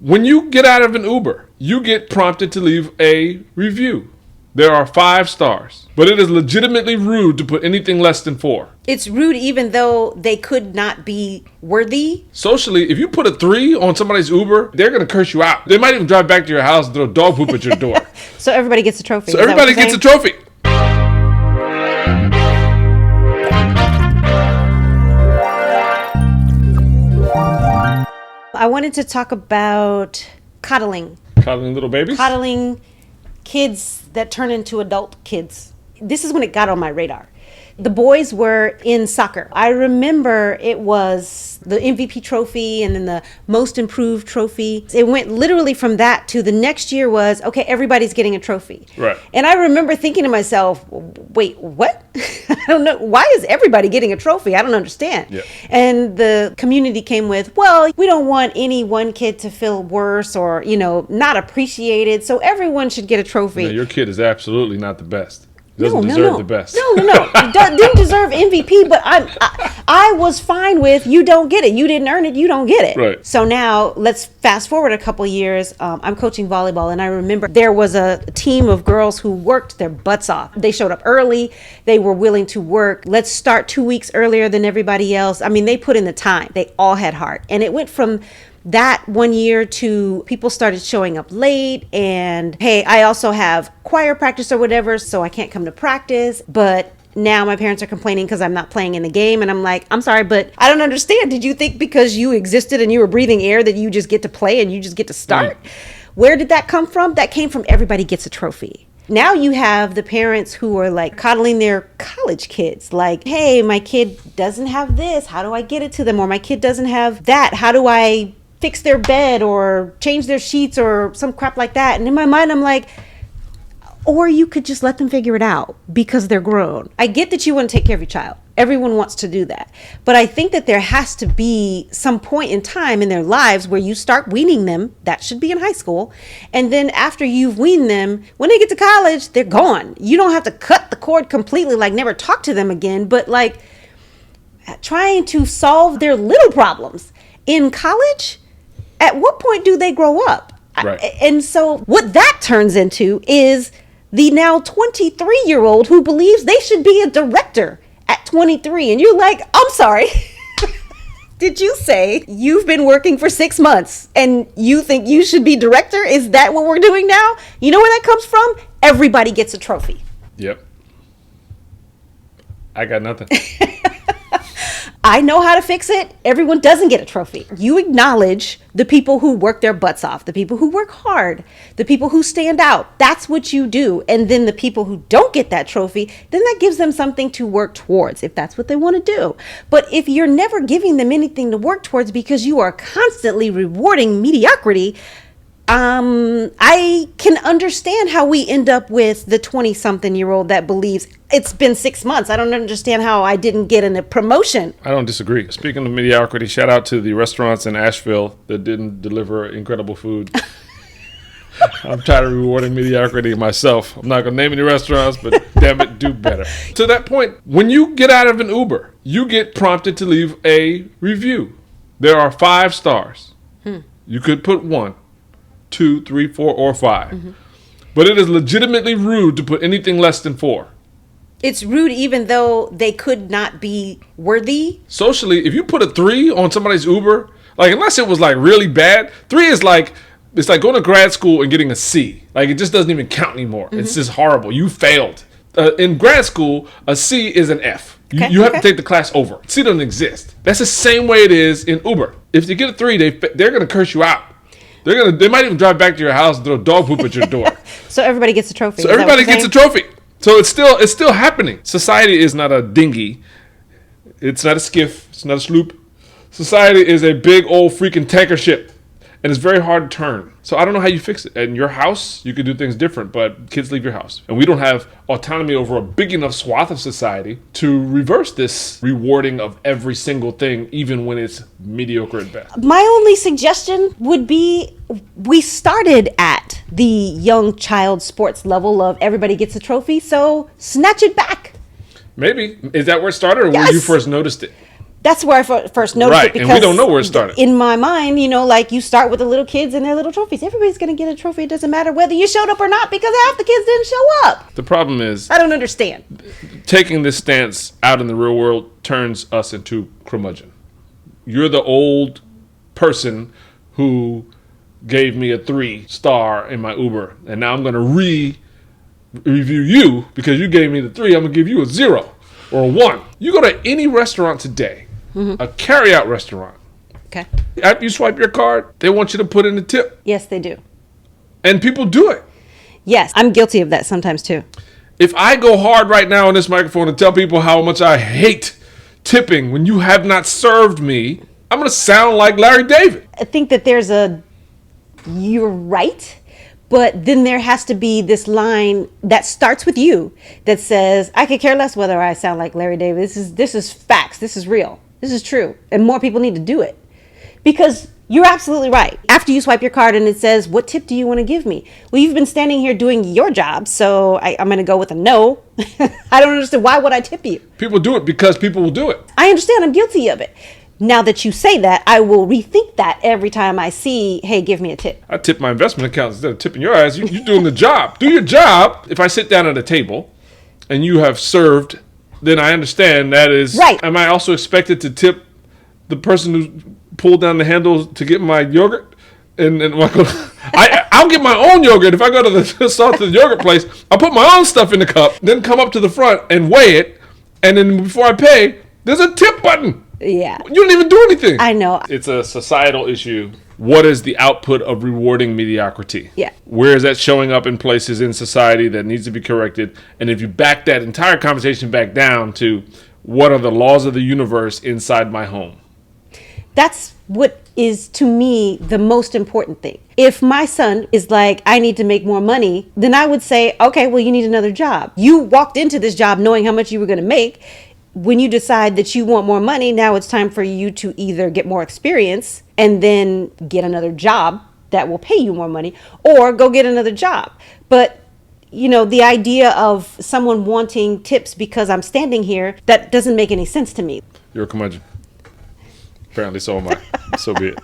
When you get out of an Uber, you get prompted to leave a review. There are 5 stars, but it is legitimately rude to put anything less than 4. It's rude even though they could not be worthy. Socially, if you put a 3 on somebody's Uber, they're going to curse you out. They might even drive back to your house and throw dog poop at your door. So everybody gets a trophy. So everybody gets a trophy. I wanted to talk about coddling. Coddling little babies? Coddling kids that turn into adult kids. This is when it got on my radar. The boys were in soccer. I remember it was the MVP trophy and then the most improved trophy. It went literally from that to the next year was, okay, everybody's getting a trophy. Right. And I remember thinking to myself, wait, what? I don't know. Why is everybody getting a trophy? I don't understand. Yeah. And the community came with, well, we don't want any one kid to feel worse or, not appreciated. So everyone should get a trophy. No, your kid is absolutely not the best. Doesn't deserve the best. No. Didn't deserve MVP, but I was fine with you don't get it. You didn't earn it. You don't get it. Right. So now let's fast forward a couple years. I'm coaching volleyball, and I remember there was a team of girls who worked their butts off. They showed up early. They were willing to work. Let's start 2 weeks earlier than everybody else. I mean, they put in the time. They all had heart. And it went from that one year to people started showing up late and, hey, I also have choir practice or whatever, so I can't come to practice. But now my parents are complaining because I'm not playing in the game. And I'm like, I'm sorry, but I don't understand. Did you think because you existed and you were breathing air that you just get to play and you just get to start? Where did that come from? That came from everybody gets a trophy. Now you have the parents who are like coddling their college kids. Like, hey, my kid doesn't have this. How do I get it to them? Or my kid doesn't have that. How do I fix their bed or change their sheets or some crap like that? And in my mind, I'm like, or you could just let them figure it out because they're grown. I get that you want to take care of your child. Everyone wants to do that. But I think that there has to be some point in time in their lives where you start weaning them. That should be in high school. And then after you've weaned them, when they get to college, they're gone. You don't have to cut the cord completely, like never talk to them again, but like trying to solve their little problems. In college, at what point do they grow up? Right. And so what that turns into is the now 23-year-old who believes they should be a director at 23. And you're like, I'm sorry. Did you say you've been working for 6 months and you think you should be director? Is that what we're doing now? You know where that comes from? Everybody gets a trophy. Yep. I got nothing. I know how to fix it. Everyone doesn't get a trophy. You acknowledge the people who work their butts off, the people who work hard, the people who stand out. That's what you do. And then the people who don't get that trophy, then that gives them something to work towards if that's what they want to do. But if you're never giving them anything to work towards because you are constantly rewarding mediocrity, I can understand how we end up with the 20-something-year-old that believes it's been 6 months. I don't understand how I didn't get a promotion. I don't disagree. Speaking of mediocrity, shout out to the restaurants in Asheville that didn't deliver incredible food. I'm tired of rewarding mediocrity myself. I'm not going to name any restaurants, but damn it, do better. To that point, when you get out of an Uber, you get prompted to leave a review. There are 5 stars. You could put 1, 2, 3, 4, or 5. But it is legitimately rude to put anything less than 4. It's rude even though they could not be worthy. Socially, if you put a 3 on somebody's Uber, like unless it was like really bad, 3 is like, it's like going to grad school and getting a C. Like it just doesn't even count anymore. It's just horrible. You failed. In grad school, a C is an F. You have to take the class over. C doesn't exist. That's the same way it is in Uber. If you get a 3, they're going to curse you out. They might even drive back to your house and throw dog poop at your door. So everybody gets a trophy. So everybody gets a trophy. So it's still happening. Society is not a dinghy. It's not a skiff. It's not a sloop. Society is a big old freaking tanker ship. And it's very hard to turn. So I don't know how you fix it. In your house, you could do things different, but kids leave your house. And we don't have autonomy over a big enough swath of society to reverse this rewarding of every single thing, even when it's mediocre at best. My only suggestion would be we started at the young child sports level of everybody gets a trophy, so snatch it back. Maybe. Is that where it started, or when you first noticed it? That's where I first noticed Right, it, because and we don't know where it started. in my mind, like you start with the little kids and their little trophies. Everybody's going to get a trophy. It doesn't matter whether you showed up or not, because half the kids didn't show up. The problem is I don't understand. taking this stance out in the real world turns us into curmudgeon. You're the old person who gave me a 3-star in my Uber, and now I'm going to review you because you gave me the 3. I'm going to give you a 0 or a 1. You go to any restaurant today, a carry-out restaurant. Okay. After you swipe your card, they want you to put in a tip. Yes, they do. And people do it. Yes, I'm guilty of that sometimes too. If I go hard right now on this microphone and tell people how much I hate tipping when you have not served me, I'm going to sound like Larry David. I think that you're right, but then there has to be this line that starts with you that says, I could care less whether I sound like Larry David. This is facts. This is real. This is true. And more people need to do it. Because you're absolutely right. After you swipe your card and it says, what tip do you want to give me? Well, you've been standing here doing your job, so I'm going to go with a no. I don't understand. Why would I tip you? People do it because people will do it. I understand. I'm guilty of it. Now that you say that, I will rethink that every time I see, hey, give me a tip. I tip my investment accounts instead of tipping your ass. You're doing the job. Do your job. If I sit down at a table and you have served, then I understand that is... Right. Am I also expected to tip the person who pulled down the handle to get my yogurt? And I'll get my own yogurt. If I go to the yogurt place, I'll put my own stuff in the cup, then come up to the front and weigh it. And then before I pay, there's a tip button. Yeah. You don't even do anything. I know. It's a societal issue. What is the output of rewarding mediocrity? Yeah. Where is that showing up in places in society that needs to be corrected? And if you back that entire conversation back down to what are the laws of the universe inside my home? That's what is, to me, the most important thing. If my son is like, I need to make more money, then I would say, okay, well, you need another job. You walked into this job knowing how much you were going to make. When you decide that you want more money, now it's time for you to either get more experience and then get another job that will pay you more money, or go get another job. But, the idea of someone wanting tips because I'm standing here, that doesn't make any sense to me. You're a curmudgeon. Apparently so am I. So be it.